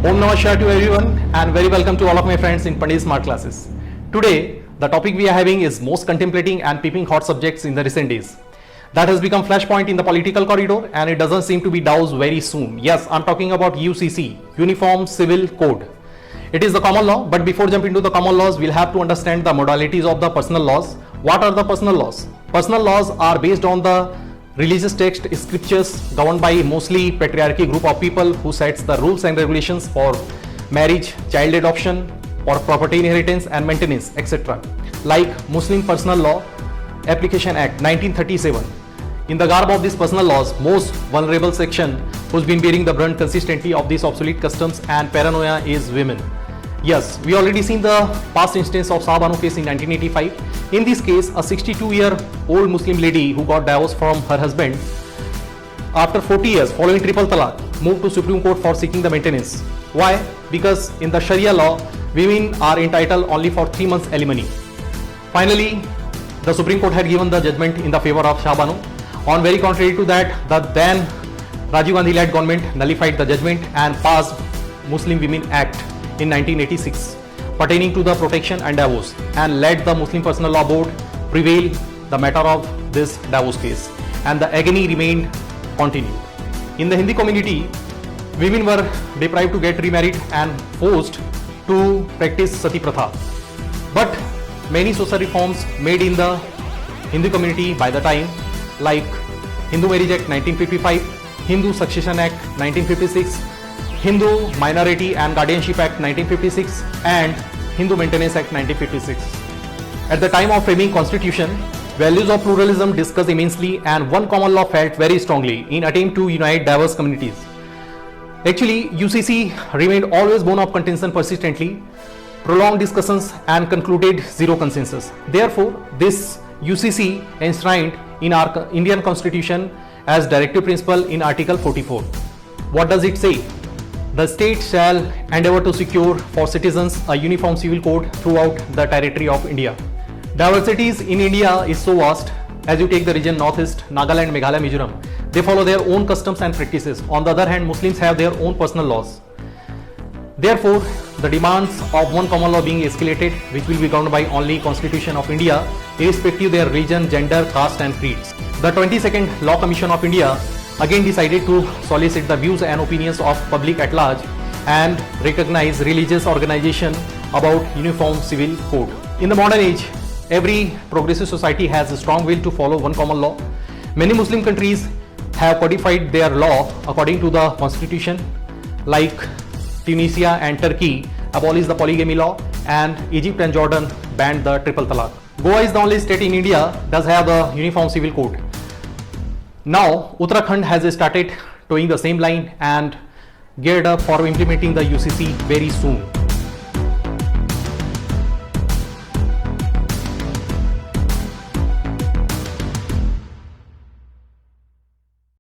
Om Namaskar to everyone and very welcome to all of my friends in Pandit Smart Classes. Today, the topic we are having is most contemplating and peeping hot subjects in the recent days. That has become flashpoint in the political corridor and it doesn't seem to be doused very soon. Yes, I'm talking about UCC, Uniform Civil Code. It is the common law, but before jumping into the common laws, we'll have to understand the modalities of the personal laws. What are the personal laws? Personal laws are based on the religious text, scriptures governed by mostly patriarchy group of people who sets the rules and regulations for marriage, child adoption, or property inheritance and maintenance, etc. Like Muslim Personal Law Application Act 1937. In the garb of these personal laws, most vulnerable section who's been bearing the brunt consistently of these obsolete customs and paranoia is women. Yes, we already seen the past instance of Shah Banu case in 1985. In this case, a 62-year-old Muslim lady who got divorced from her husband after 40 years following triple talaq moved to Supreme Court for seeking the maintenance. Why? Because in the Sharia law, women are entitled only for 3 months alimony. Finally, the Supreme Court had given the judgment in the favor of Shah Banu. On very contrary to that, the then Rajiv Gandhi-led government nullified the judgment and passed Muslim Women Act in 1986 pertaining to the protection and divorce and let the Muslim Personal Law Board prevail the matter of this divorce case, and the agony remained continued. In the Hindi community, women were deprived to get remarried and forced to practice sati pratha. But many social reforms made in the Hindu community by the time, like Hindu Marriage Act 1955, Hindu Succession Act 1956, Hindu Minority and Guardianship Act 1956 and Hindu Maintenance Act 1956. At the time of framing constitution, values of pluralism discussed immensely and one common law felt very strongly in attempt to unite diverse communities. Actually, UCC remained always bone of contention persistently, prolonged discussions and concluded zero consensus. Therefore, this UCC enshrined in our Indian Constitution as directive principle in Article 44. What does it say? The state shall endeavour to secure for citizens a uniform civil code throughout the territory of India. Diversities in India is so vast. As you take the region Northeast, Nagaland, Meghalaya, Mizoram, they follow their own customs and practices. On the other hand, Muslims have their own personal laws. Therefore, the demands of one common law being escalated, which will be governed by only Constitution of India, irrespective of their religion, gender, caste and creeds. The 22nd Law Commission of India again decided to solicit the views and opinions of public at large and recognize religious organization about uniform civil code. In the modern age, every progressive society has a strong will to follow one common law. Many Muslim countries have codified their law according to the constitution, like Tunisia and Turkey abolished the polygamy law and Egypt and Jordan banned the triple talaq. Goa is the only state in India does have the uniform civil code. Now, Uttarakhand has started towing the same line and geared up for implementing the UCC very soon.